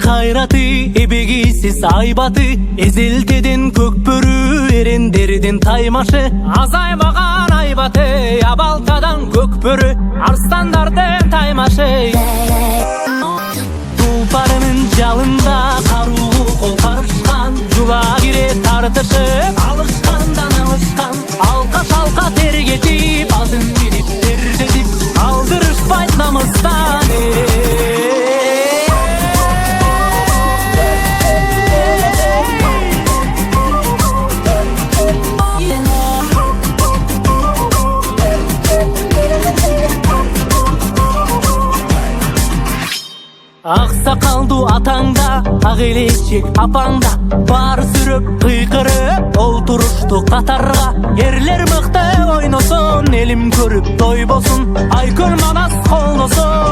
кайраты, эбегейсиз айбаты, эзелтеден көкбөрү, эрендерден таймашы, азаймаган айбаты, абалтадан көкбөрү, арстандардын таймашы. Тулпарынын жалында каруу кол карышкан, жула кире тартышып, алышкандан алышкан, алка шалка тергетип, алдын билип тердетип, алдырышпайт намыстан. Ак сакалдуу атаңда, ак элечек апаңда, баары сүрөп кыйкырып олтурушту катарга. Эрлер мыкты ойносун, элим көрүп той болсун, айкөл манас колдосун.